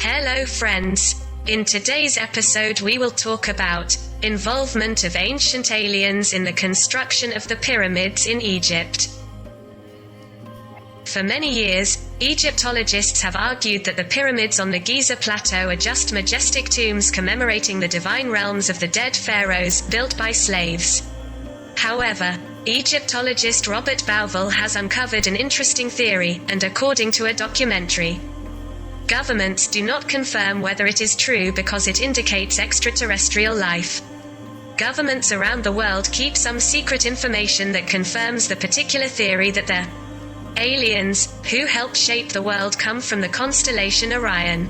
Hello friends. In today's episode we will talk about involvement of ancient aliens in the construction of the pyramids in Egypt. For many years, Egyptologists have argued that the pyramids on the Giza Plateau are just majestic tombs commemorating the divine realms of the dead pharaohs built by slaves. However, Egyptologist Robert Bauval has uncovered an interesting theory, and according to a documentary, governments do not confirm whether it is true because it indicates extraterrestrial life. Governments around the world keep some secret information that confirms the particular theory that the aliens who helped shape the world come from the constellation Orion.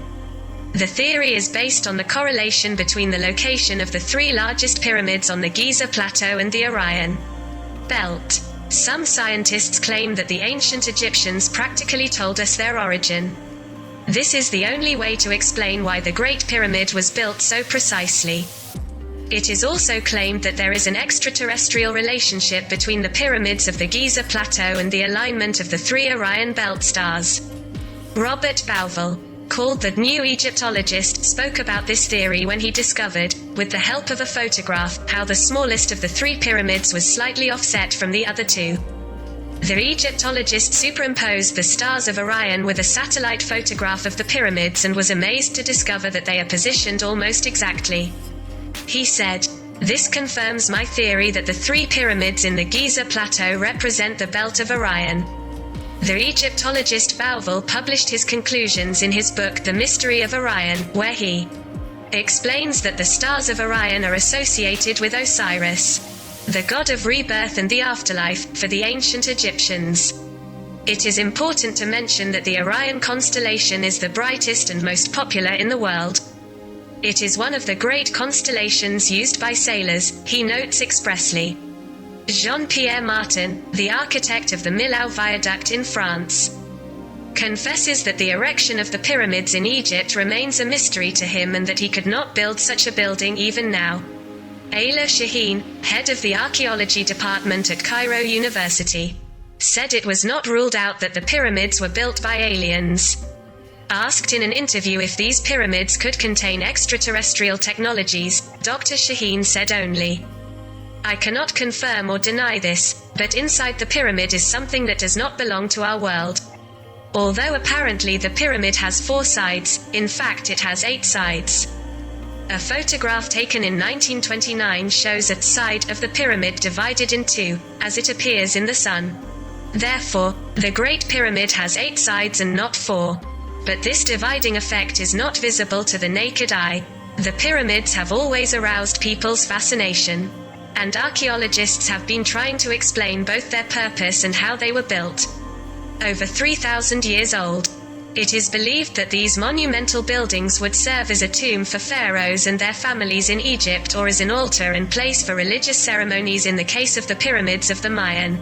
The theory is based on the correlation between the location of the three largest pyramids on the Giza Plateau and the Orion Belt. Some scientists claim that the ancient Egyptians practically told us their origin. This is the only way to explain why the Great Pyramid was built so precisely. It is also claimed that there is an extraterrestrial relationship between the pyramids of the Giza Plateau and the alignment of the three Orion Belt stars. Robert Bauval, called the New Egyptologist, spoke about this theory when he discovered, with the help of a photograph, how the smallest of the three pyramids was slightly offset from the other two. The Egyptologist superimposed the stars of Orion with a satellite photograph of the pyramids and was amazed to discover that they are positioned almost exactly. He said, "This confirms my theory that the three pyramids in the Giza Plateau represent the belt of Orion." The Egyptologist Bauval published his conclusions in his book The Mystery of Orion, where he explains that the stars of Orion are associated with Osiris, the god of rebirth and the afterlife, for the ancient Egyptians. It is important to mention that the Orion constellation is the brightest and most popular in the world. It is one of the great constellations used by sailors, he notes expressly. Jean-Pierre Martin, the architect of the Millau Viaduct in France, confesses that the erection of the pyramids in Egypt remains a mystery to him and that he could not build such a building even now. Ayla Shaheen, head of the archaeology department at Cairo University, said it was not ruled out that the pyramids were built by aliens. Asked in an interview if these pyramids could contain extraterrestrial technologies, Dr. Shaheen said only, "I cannot confirm or deny this, but inside the pyramid is something that does not belong to our world." Although apparently the pyramid has 4 sides, in fact it has 8 sides. A photograph taken in 1929 shows a side of the pyramid divided in 2, as it appears in the sun. Therefore, the Great Pyramid has 8 sides and not 4. But this dividing effect is not visible to the naked eye. The pyramids have always aroused people's fascination, and archaeologists have been trying to explain both their purpose and how they were built. Over 3,000 years old, it is believed that these monumental buildings would serve as a tomb for pharaohs and their families in Egypt, or as an altar and place for religious ceremonies in the case of the pyramids of the Mayan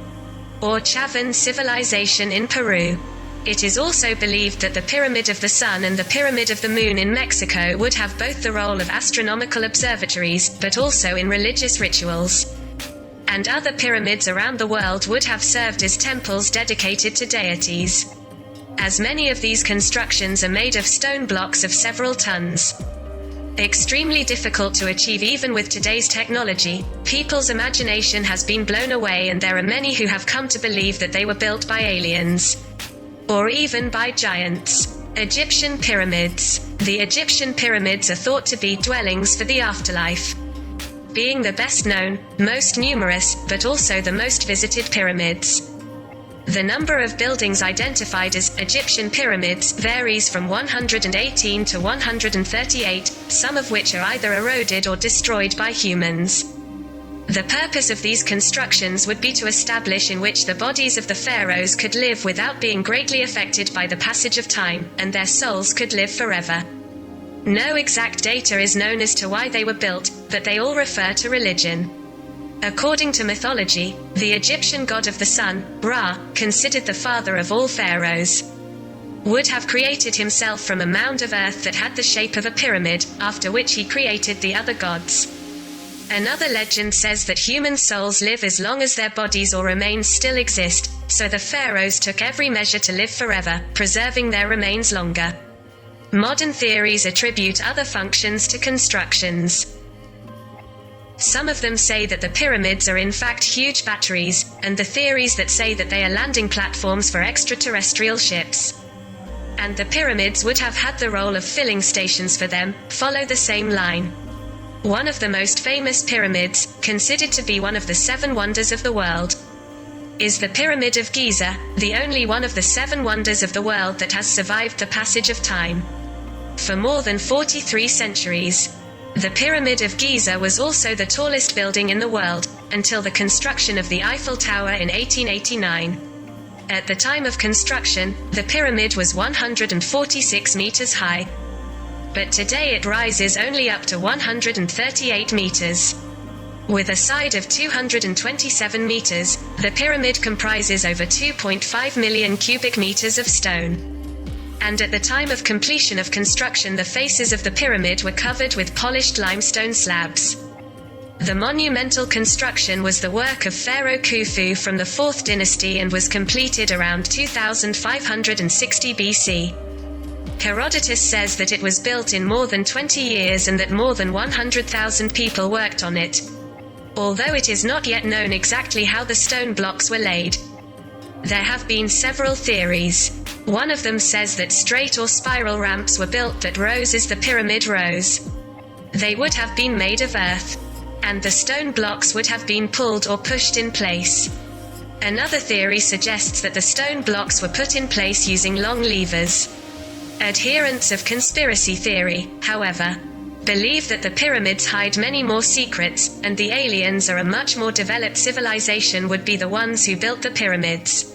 or Chavan civilization in Peru. It is also believed that the Pyramid of the Sun and the Pyramid of the Moon in Mexico would have both the role of astronomical observatories, but also in religious rituals. And other pyramids around the world would have served as temples dedicated to deities. As many of these constructions are made of stone blocks of several tons. Extremely difficult to achieve even with today's technology, people's imagination has been blown away, and there are many who have come to believe that they were built by aliens. Or even by giants. Egyptian pyramids. The Egyptian pyramids are thought to be dwellings for the afterlife, being the best known, most numerous, but also the most visited pyramids. The number of buildings identified as Egyptian pyramids varies from 118 to 138, some of which are either eroded or destroyed by humans. The purpose of these constructions would be to establish in which the bodies of the pharaohs could live without being greatly affected by the passage of time, and their souls could live forever. No exact data is known as to why they were built, but they all refer to religion. According to mythology, the Egyptian god of the sun, Ra, considered the father of all pharaohs, would have created himself from a mound of earth that had the shape of a pyramid, after which he created the other gods. Another legend says that human souls live as long as their bodies or remains still exist, so the pharaohs took every measure to live forever, preserving their remains longer. Modern theories attribute other functions to constructions. Some of them say that the pyramids are in fact huge batteries, and the theories that say that they are landing platforms for extraterrestrial ships. And the pyramids would have had the role of filling stations for them, follow the same line. One of the most famous pyramids, considered to be one of the 7 wonders of the world, is the Pyramid of Giza, the only one of the 7 wonders of the world that has survived the passage of time. For more than 43 centuries. The Pyramid of Giza was also the tallest building in the world, until the construction of the Eiffel Tower in 1889. At the time of construction, the pyramid was 146 meters high. But today it rises only up to 138 meters. With a side of 227 meters, the pyramid comprises over 2.5 million cubic meters of stone. And at the time of completion of construction, the faces of the pyramid were covered with polished limestone slabs. The monumental construction was the work of Pharaoh Khufu from the 4th dynasty and was completed around 2560 BC. Herodotus says that it was built in more than 20 years and that more than 100,000 people worked on it. Although it is not yet known exactly how the stone blocks were laid. There have been several theories. One of them says that straight or spiral ramps were built that rose as the pyramid rose. They would have been made of earth, and the stone blocks would have been pulled or pushed in place. Another theory suggests that the stone blocks were put in place using long levers. Adherents of conspiracy theory, however, believe that the pyramids hide many more secrets, and the aliens are a much more developed civilization would be the ones who built the pyramids.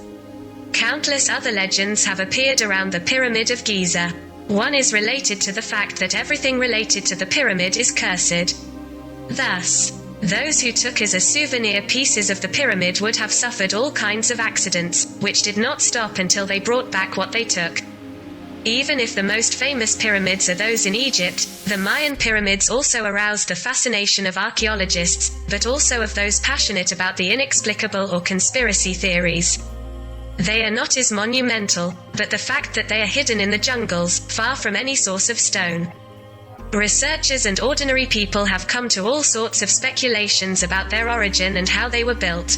Countless other legends have appeared around the Pyramid of Giza. One is related to the fact that everything related to the pyramid is cursed. Thus, those who took as a souvenir pieces of the pyramid would have suffered all kinds of accidents, which did not stop until they brought back what they took. Even if the most famous pyramids are those in Egypt, the Mayan pyramids also aroused the fascination of archaeologists, but also of those passionate about the inexplicable or conspiracy theories. They are not as monumental, but the fact that they are hidden in the jungles, far from any source of stone. Researchers and ordinary people have come to all sorts of speculations about their origin and how they were built.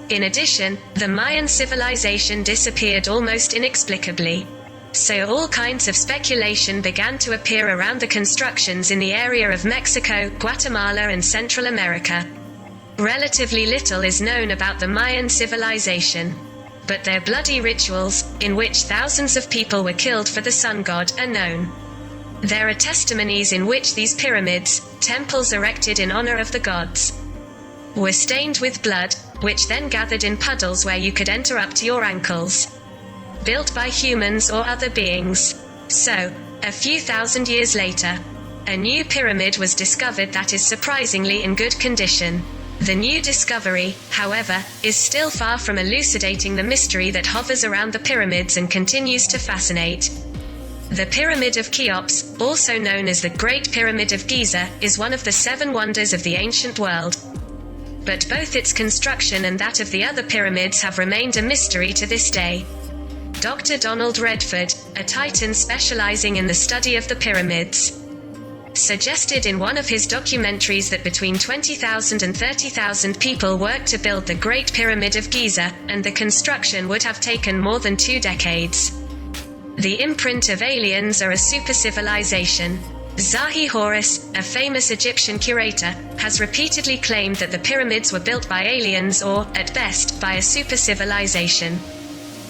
In addition, the Mayan civilization disappeared almost inexplicably. So all kinds of speculation began to appear around the constructions in the area of Mexico, Guatemala and Central America. Relatively little is known about the Mayan civilization. But their bloody rituals, in which thousands of people were killed for the sun god, are known. There are testimonies in which these pyramids, temples erected in honor of the gods, were stained with blood, which then gathered in puddles where you could enter up to your ankles. Built by humans or other beings. So, a few thousand years later, a new pyramid was discovered that is surprisingly in good condition. The new discovery, however, is still far from elucidating the mystery that hovers around the pyramids and continues to fascinate. The Pyramid of Cheops, also known as the Great Pyramid of Giza, is one of the 7 wonders of the ancient world. But both its construction and that of the other pyramids have remained a mystery to this day. Dr. Donald Redford, a Titan specializing in the study of the pyramids, suggested in one of his documentaries that between 20,000 and 30,000 people worked to build the Great Pyramid of Giza, and the construction would have taken more than 2 decades. The imprint of aliens are a super-civilization. Zahi Hawass, a famous Egyptian curator, has repeatedly claimed that the pyramids were built by aliens or, at best, by a super-civilization.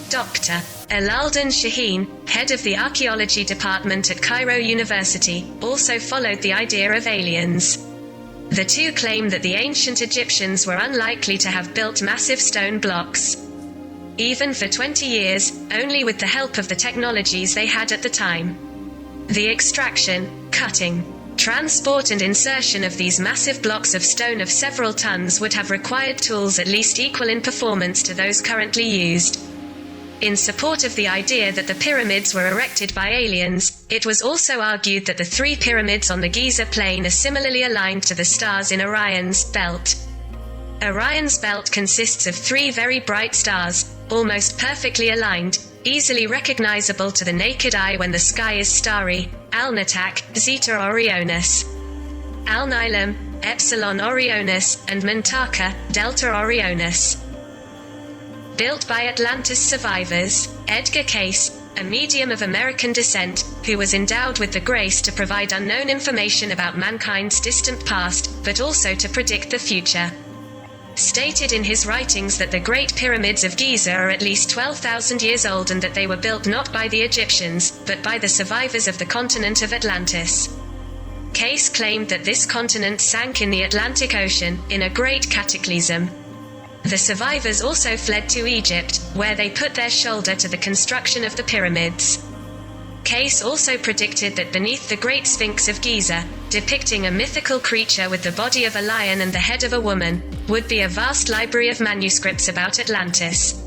Dr. Elaldan Shaheen, head of the archaeology department at Cairo University, also followed the idea of aliens. The two claim that the ancient Egyptians were unlikely to have built massive stone blocks. Even for 20 years, only with the help of the technologies they had at the time. The extraction, cutting, transport and insertion of these massive blocks of stone of several tons would have required tools at least equal in performance to those currently used. In support of the idea that the pyramids were erected by aliens, it was also argued that the 3 pyramids on the Giza plain are similarly aligned to the stars in Orion's belt. Orion's belt consists of 3 very bright stars, almost perfectly aligned, easily recognizable to the naked eye when the sky is starry, Alnitak, Zeta Orionis, Alnilam, Epsilon Orionis, and Mintaka, Delta Orionis. Built by Atlantis survivors, Edgar Cayce, a medium of American descent, who was endowed with the grace to provide unknown information about mankind's distant past, but also to predict the future, stated in his writings that the Great Pyramids of Giza are at least 12,000 years old and that they were built not by the Egyptians, but by the survivors of the continent of Atlantis. Cayce claimed that this continent sank in the Atlantic Ocean, in a great cataclysm. The survivors also fled to Egypt, where they put their shoulder to the construction of the pyramids. Cayce also predicted that beneath the Great Sphinx of Giza, depicting a mythical creature with the body of a lion and the head of a woman, would be a vast library of manuscripts about Atlantis.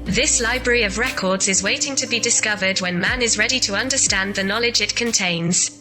This library of records is waiting to be discovered when man is ready to understand the knowledge it contains.